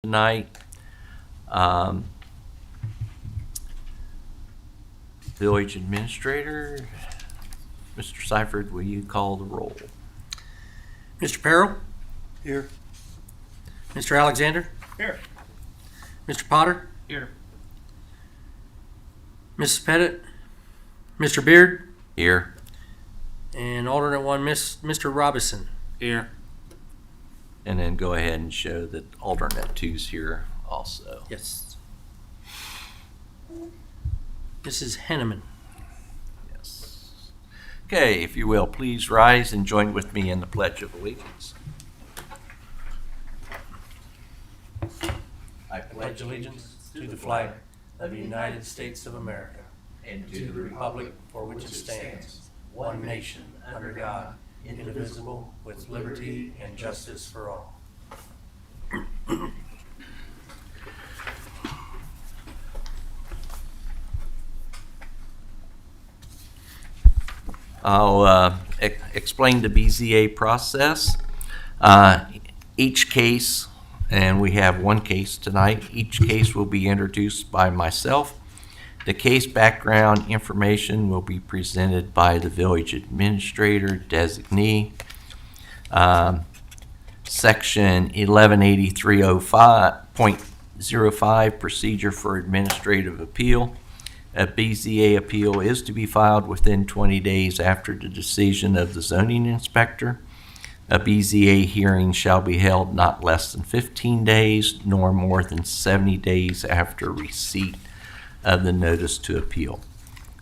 tonight. Um, Village Administrator, Mr. Seifert, will you call the roll? Mr. Peril? Here. Mr. Alexander? Here. Mr. Potter? Here. Mrs. Pettit? Mr. Beard? Here. And alternate one, Mr. Robison. Here. And then go ahead and show that alternate two's here also. Yes. Mrs. Henneman. Yes. Okay, if you will, please rise and join with me in the Pledge of Allegiance. I pledge allegiance to the flag of the United States of America and to the republic for which it stands, one nation, under God, indivisible, with liberty and justice for all. I'll explain the BZA process. Each case, and we have one case tonight, each case will be introduced by myself. The case background information will be presented by the village administrator designee. Section 1183.05, procedure for administrative appeal. A BZA appeal is to be filed within 20 days after the decision of the zoning inspector. A BZA hearing shall be held not less than 15 days nor more than 70 days after receipt of the notice to appeal.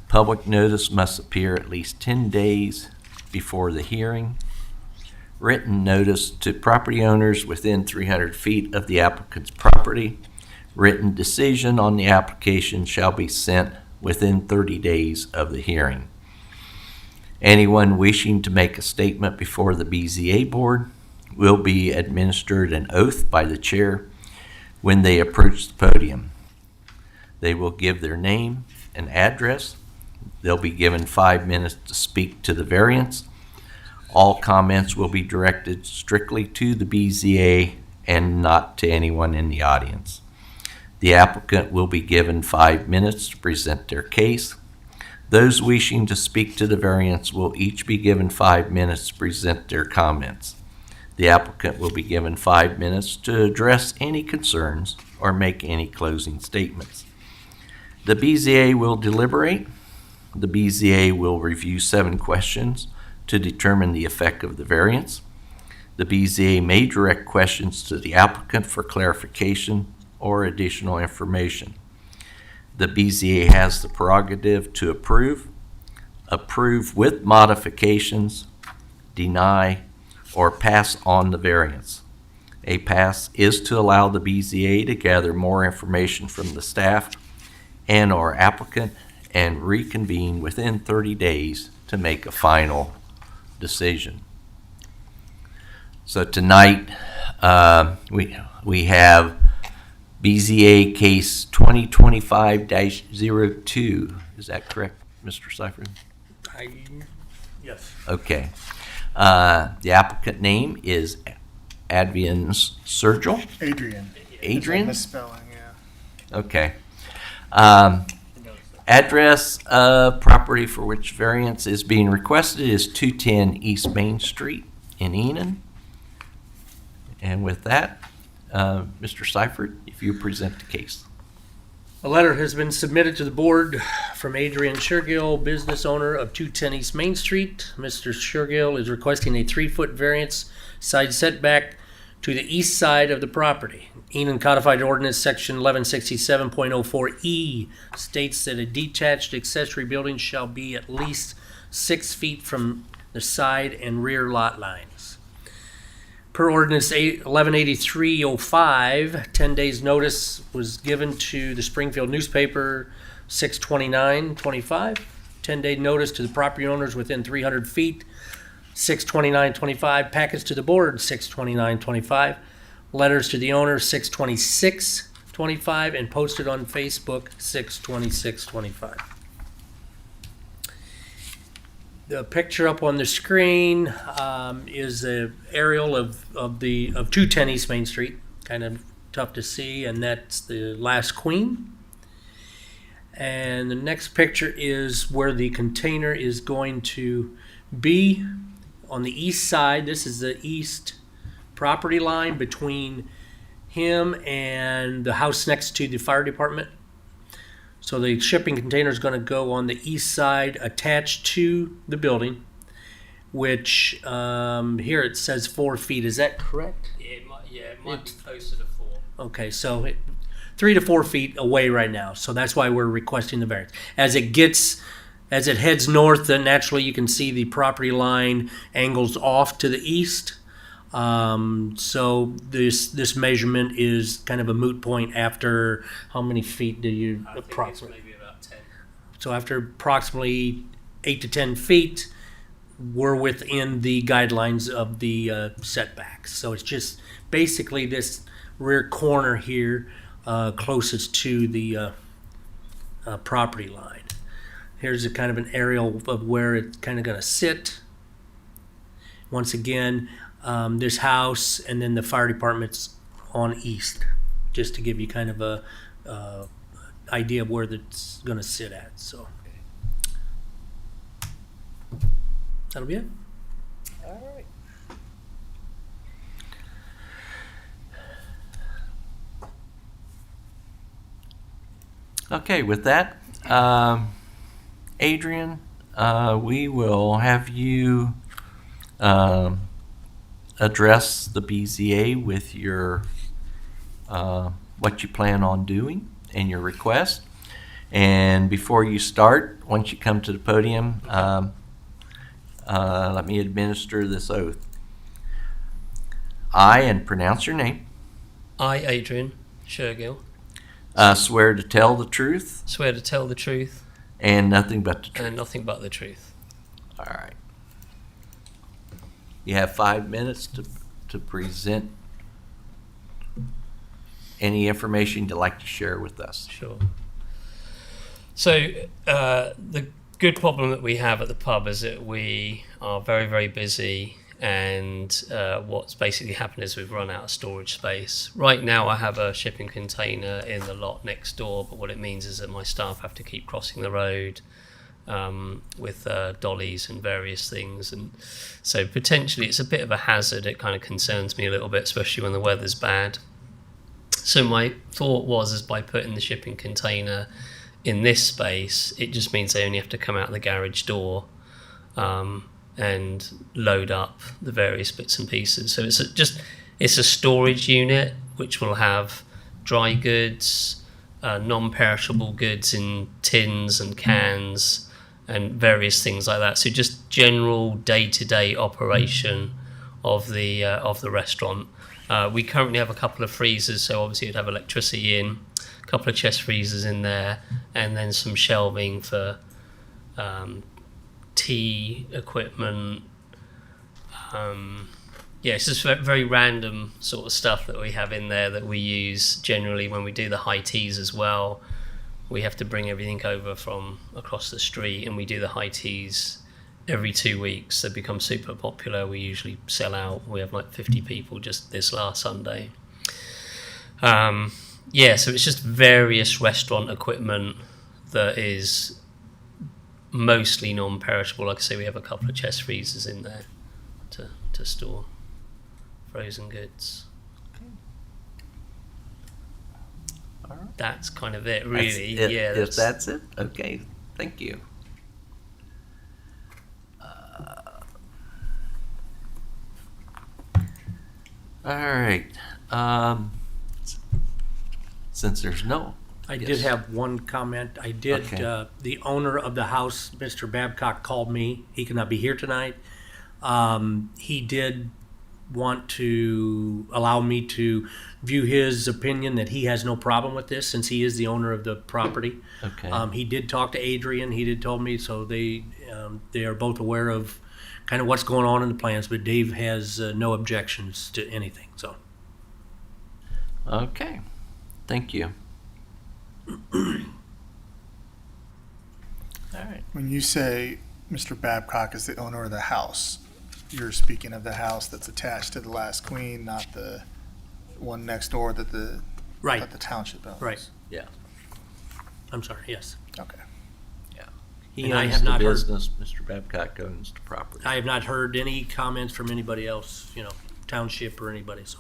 Public notice must appear at least 10 days before the hearing. Written notice to property owners within 300 feet of the applicant's property. Written decision on the application shall be sent within 30 days of the hearing. Anyone wishing to make a statement before the BZA board will be administered an oath by the chair when they approach the podium. They will give their name and address. They'll be given 5 minutes to speak to the variance. All comments will be directed strictly to the BZA and not to anyone in the audience. The applicant will be given 5 minutes to present their case. Those wishing to speak to the variance will each be given 5 minutes to present their comments. The applicant will be given 5 minutes to address any concerns or make any closing statements. The BZA will deliberate. The BZA will review 7 questions to determine the effect of the variance. The BZA may direct questions to the applicant for clarification or additional information. The BZA has the prerogative to approve with modifications, deny, or pass on the variance. A pass is to allow the BZA to gather more information from the staff and or applicant and reconvene within 30 days to make a final decision. So tonight we have BZA case 2025-02. Is that correct, Mr. Seifert? Yes. Okay. The applicant name is Adrian Sergel. Adrian. Adrian? Misspelling, yeah. Okay. Address of property for which variance is being requested is 210 East Main Street in Enon. And with that, Mr. Seifert, if you present the case. A letter has been submitted to the board from Adrian Shergill, business owner of 210 East Main Street. Mr. Shergill is requesting a 3-foot variance side setback to the east side of the property. Enon Codified Ordinance Section 1167.04E states that a detached accessory building shall be at least 6 feet from the side and rear lot lines. Per Ordinance 1183.05, 10 days notice was given to the Springfield newspaper 6/29/25. 10-day notice to the property owners within 300 feet 6/29/25. Packets to the board 6/29/25. Letters to the owner 6/26/25 and posted on Facebook 6/26/25. The picture up on the screen is an aerial of 210 East Main Street, kind of tough to see, and that's the last queen. And the next picture is where the container is going to be on the east side. This is the east property line between him and the house next to the fire department. So the shipping container is going to go on the east side attached to the building, which here it says 4 feet. Is that correct? It might be closer to 4. Okay, so 3 to 4 feet away right now. So that's why we're requesting the variance. As it heads north, then naturally you can see the property line angles off to the east. So this measurement is kind of a moot point after how many feet do you I think approximately? it's maybe about 10. So after approximately 8 to 10 feet, we're within the guidelines of the setbacks. So it's just basically this rear corner here closest to the property line. Here's a kind of an aerial of where it's kind of going to sit. Once again, this house and then the fire department's on east, just to give you kind of a idea of where it's going to sit at. So that'll be it. All right. Okay, with that, Adrian, we will have you address the BZA with your what you plan on doing and your request. And before you start, once you come to the podium, let me administer this oath. I, and pronounce your name, I, Adrian Shergill, swear to tell the truth swear to tell the truth and nothing but the truth. and nothing but the truth. All right. You have 5 minutes to present any information you'd like to share with us. Sure. So the good problem that we have at the pub is that we are very, very busy, and what's basically happened is we've run out of storage space. Right now I have a shipping container in the lot next door, but what it means is that my staff have to keep crossing the road with dollies and various things, and so potentially it's a bit of a hazard. It kind of concerns me a little bit, especially when the weather's bad. So my thought was, is by putting the shipping container in this space, it just means they only have to come out the garage door and load up the various bits and pieces. So it's a storage unit which will have dry goods, non-perishable goods in tins and cans, and various things like that. So just general day-to-day operation of the restaurant. We currently have a couple of freezers, so obviously you'd have electricity in, a couple of chest freezers in there, and then some shelving for tea equipment. It's just very random sort of stuff that we have in there that we use generally when we do the high teas as well. We have to bring everything over from across the street, and we do the high teas every 2 weeks. They become super popular. We usually sell out. We have like 50 people just this last Sunday. So it's just various restaurant equipment that is mostly non-perishable. Like I say, we have a couple of chest freezers in there to store frozen goods. All right. That's kind of it, really. That's it? Okay, thank you. All right. Since there's no... I Yes. did have one comment. I did, Okay. the owner of the house, Mr. Babcock, called me. He cannot be here tonight. He did want to allow me to view his opinion that he has no problem with this, since he is the owner of the property. Okay. He did talk to Adrian. He did tell me, so they are both aware of kind of what's going on in the plans, but Dave has no objections to anything, so. Okay, thank you. All right. When you say Mr. Babcock is the owner of the house, you're speaking of the house that's attached to the last queen, not the one next door that the Right, that the township owns. right. Yeah. I'm sorry, yes. Okay. He And I owns have the not heard- business, Mr. Babcock owns the property. I have not heard any comments from anybody else, township or anybody, so.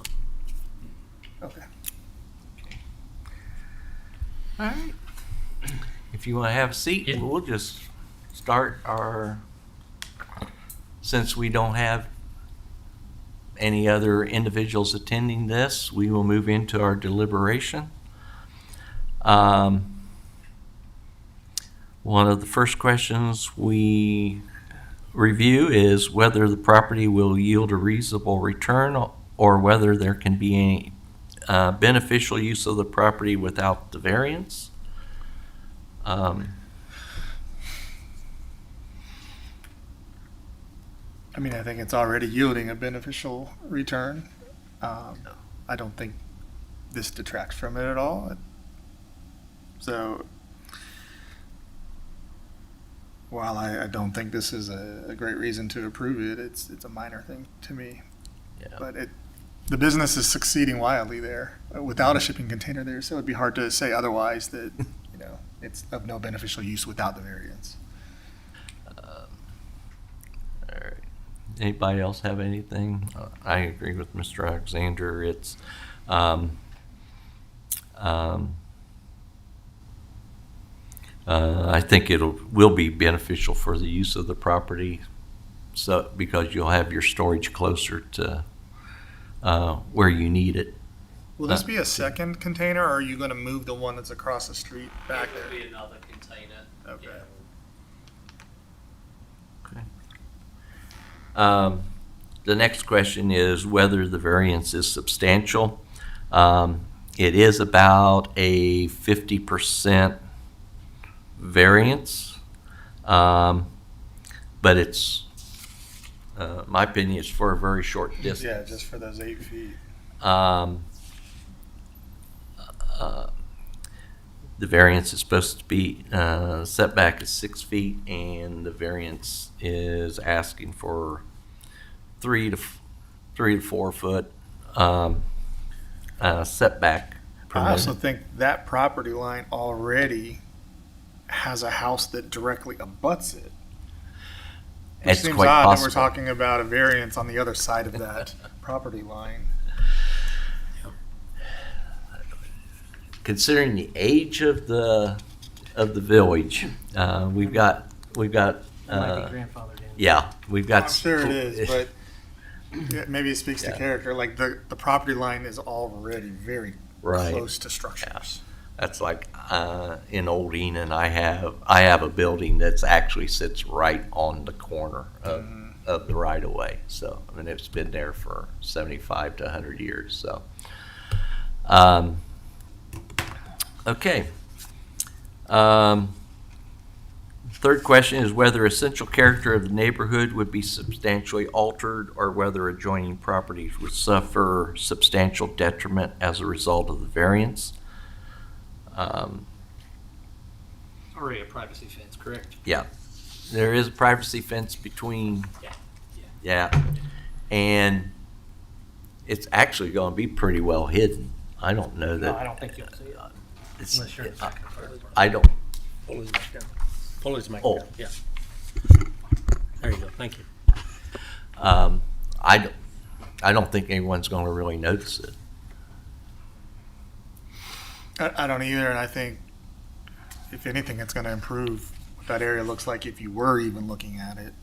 Okay. All right. If you want to have a seat, Yeah. we'll just start since we don't have any other individuals attending this, we will move into our deliberation. One of the first questions we review is whether the property will yield a reasonable return or whether there can be any beneficial use of the property without the variance. I mean, I think it's already yielding a beneficial return. I don't think this detracts from it at all. So, while I don't think this is a great reason to approve it, it's a minor thing to me. Yeah. But the business is succeeding wildly there without a shipping container there, so it'd be hard to say otherwise that it's of no beneficial use without the variance. All right. Anybody else have anything? I agree with Mr. Alexander. It's, I think will be beneficial for the use of the property, so because you'll have your storage closer to where you need it. Will this be a second container, or are you going to move the one that's across the street back It would there? be another container. Okay. Okay. The next question is whether the variance is substantial. It is about a 50% variance, but it's, my opinion, it's for a very short distance. Yeah, just for those 8 feet. The variance is supposed to be, setback is 6 feet, and the variance is asking for 3 to 4 foot setback. I also permitted. think that property line already has a house that directly abuts it. Which It's seems quite odd that possible. we're talking about a variance on the other side of that property line. Considering the age of the village, we've got Might be grandfathered in. yeah, we've got. I'm sure it is, but yeah, maybe it speaks to Yeah. character. Like the property line is already very Right. close to structures. That's like in Old Enon, I have a building that's actually sits right on the corner of the right of way. So I mean, it's been there for 75 to 100 years. So, okay. Third question is whether essential character of the neighborhood would be substantially altered or whether adjoining properties would suffer substantial detriment as a result of the variance. Already a privacy fence, correct? Yeah, there is a privacy fence between. Yeah, Yeah, and it's actually going to be pretty well hidden. I don't know that. No, I don't think you'll see it it's- unless you're in the second floor. I don't. Pull his mic down. Pull his mic Oh. down, yeah. There you go, thank you. I don't think anyone's going to really notice it. I don't either, and I think if anything, it's going to improve what that area looks like if you were even looking at it.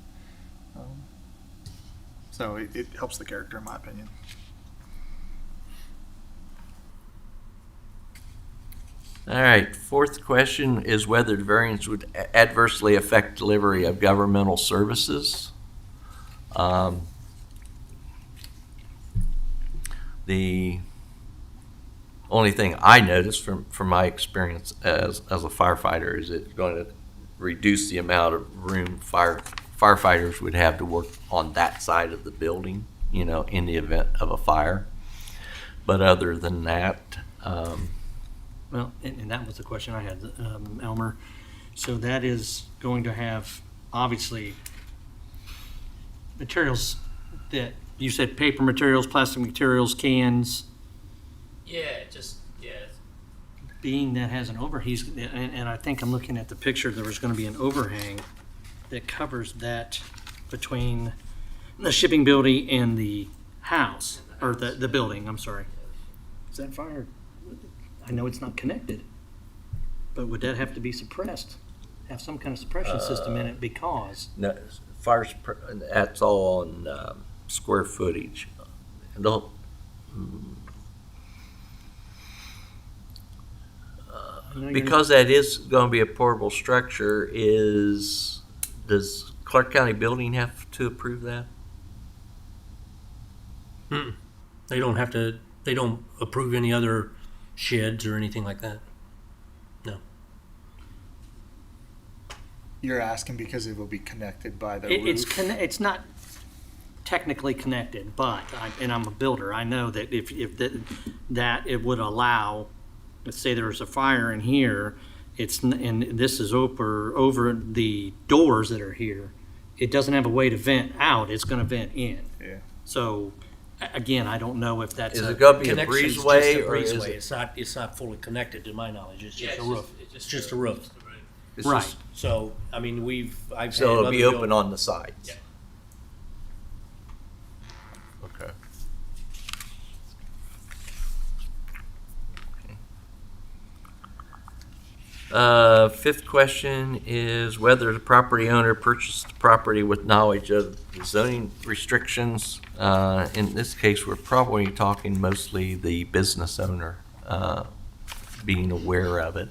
So it helps the character, in my opinion. All right, fourth question is whether the variance would adversely affect delivery of governmental services. The only thing I noticed from my experience as a firefighter is it's going to reduce the amount of room firefighters would have to work on that side of the building, in the event of a fire. But other than that, Well, and that was the question I had, Elmer. So that is going to have, obviously, materials that, you said paper materials, plastic materials, cans, Yeah, just, yeah. Being that has an and I think I'm looking at the picture, there was gonna be an overhang that covers that between the shipping building and the house, or the building, I'm sorry. Is that fire? I know it's not connected, but would that have to be suppressed? Have some kind of suppression system in it because, No, that's all on square footage. Don't, I know you're- because that is going to be a portable structure, does Clark County Building have to approve that? They don't have to, they don't approve any other sheds or anything like that. No. You're asking because it will be connected by the It's roof? it's not technically connected, but and I'm a builder. I know that if that it would allow, let's say there's a fire in here, and this is over the doors that are here. It doesn't have a way to vent out. It's going to vent in. Yeah. So again, I don't know if that's Is it going to be a Connection's just breezeway a or is breezeway. it? It's not fully connected to my knowledge. It's Yeah, just a roof. It's just a roof. It's right. just- So, I mean, I've So had it'll be other open on the sides? Yeah. Okay. Fifth question is whether the property owner purchased the property with knowledge of the zoning restrictions. In this case, we're probably talking mostly the business owner being aware of it.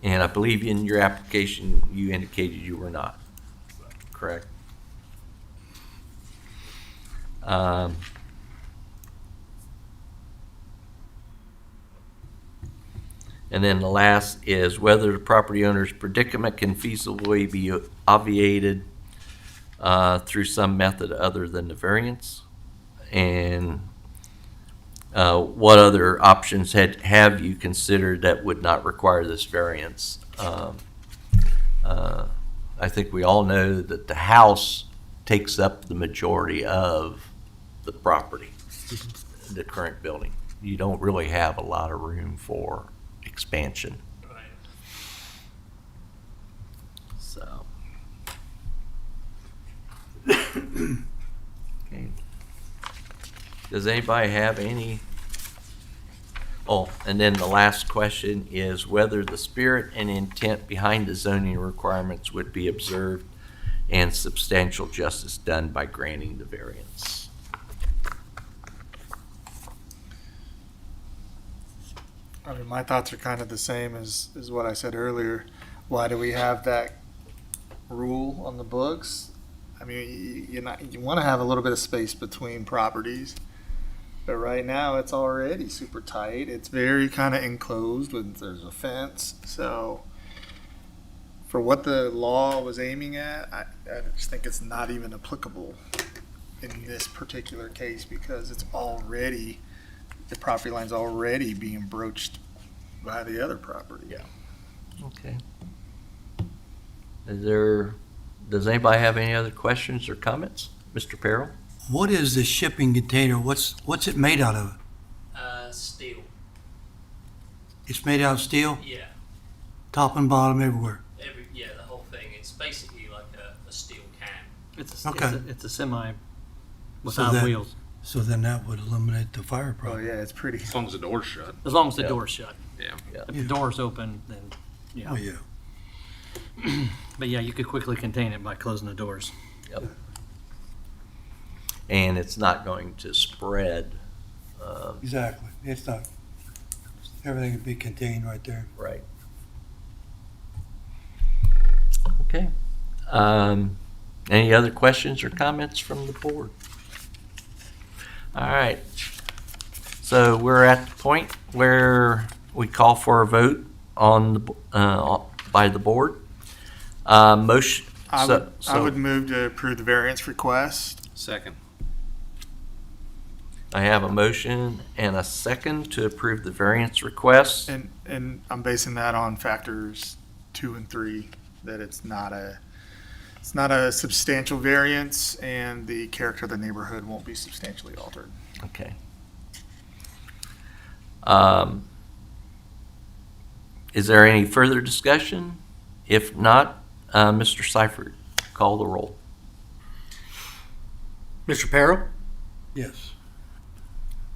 And I believe in your application, you indicated you were not, correct? And then the last is whether the property owner's predicament can feasibly be obviated through some method other than the variance. And what other options have you considered that would not require this variance? I think we all know that the house takes up the majority of the property, the current building. You don't really have a lot of room for expansion. Right. So. Okay. Does anybody have any? Oh, and then the last question is whether the spirit and intent behind the zoning requirements would be observed and substantial justice done by granting the variance. I mean, my thoughts are kind of the same as what I said earlier. Why do we have that rule on the books? I mean, you want to have a little bit of space between properties, but right now it's already super tight. It's very kind of enclosed there's a fence. So for what the law was aiming at, I just think it's not even applicable in this particular case because it's already, the property line's already being broached by the other property. Yeah. Okay. Does anybody have any other questions or comments? Mr. Peril? What is the shipping container? What's it made out of? Steel. It's made out of steel, Yeah. top and bottom everywhere. The whole thing. It's basically like a steel can. Okay. It's a semi without that- wheels, So then that would eliminate the fire Oh problem. yeah, it's pretty. As long as the door's shut. as long as the Yeah. door's shut. Yeah. If the door's open, then yeah. Oh, yeah. But yeah, you could quickly contain it by closing the doors. Yep. And it's not going to spread, Exactly. It's not, everything would be contained right there. right? Okay. Any other questions or comments from the board? All right. So we're at the point where we call for a vote by the board. Motion. I would move to approve the variance request. Second. I have a motion and a second to approve the variance request. And I'm basing that on factors 2 and 3, that it's It's not a substantial variance, and the character of the neighborhood won't be substantially altered. Okay. Is there any further discussion? If not, Mr. Seifert, call the roll. Mr. Perro? Yes.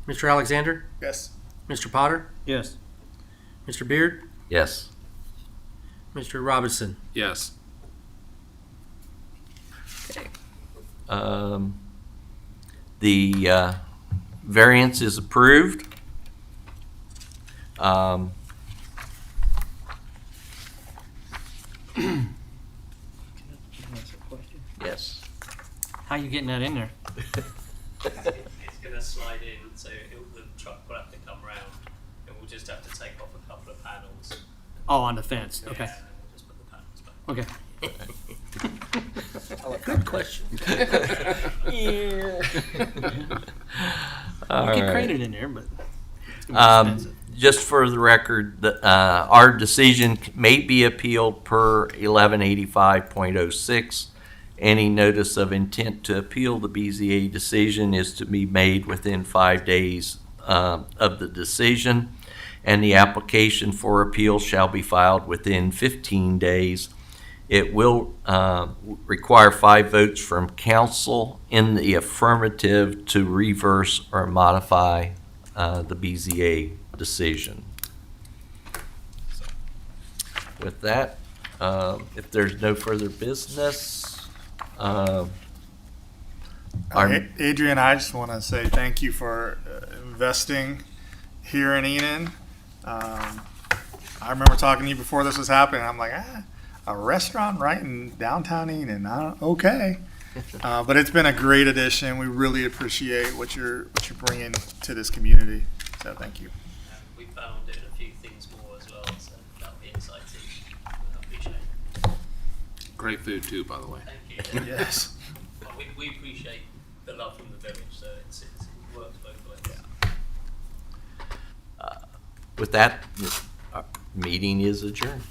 Mr. Alexander? Yes. Mr. Potter? Yes. Mr. Beard? Yes. Mr. Robinson? Yes. The variance is approved. Yes. How you getting that in there? It's going to slide in, so the truck will have to come round, and we'll just have to take off a couple of panels. Oh, on the fence. Okay. Yeah, and then we'll just put the panels back. Okay. Good question. All You can right. crane it in there, but it's gonna be expensive. Just for the record, our decision may be appealed per 1185.06. Any notice of intent to appeal the BZA decision is to be made within 5 days of the decision, and the application for appeal shall be filed within 15 days. It will require 5 votes from council in the affirmative to reverse or modify the BZA decision. With that, if there's no further business, Adrian, I just want to say thank you for investing here in Enon. I remember talking to you before this was happening. I'm like, a restaurant right in downtown Enon. Okay. But it's been a great addition. We really appreciate what you're bringing to this community. So thank you. We found doing a few things more as well, so that'll be exciting. I appreciate it. Great food too, by the way. Thank you. Yes. Well, we appreciate the love from the village, so it works both ways. with that, this meeting is adjourned.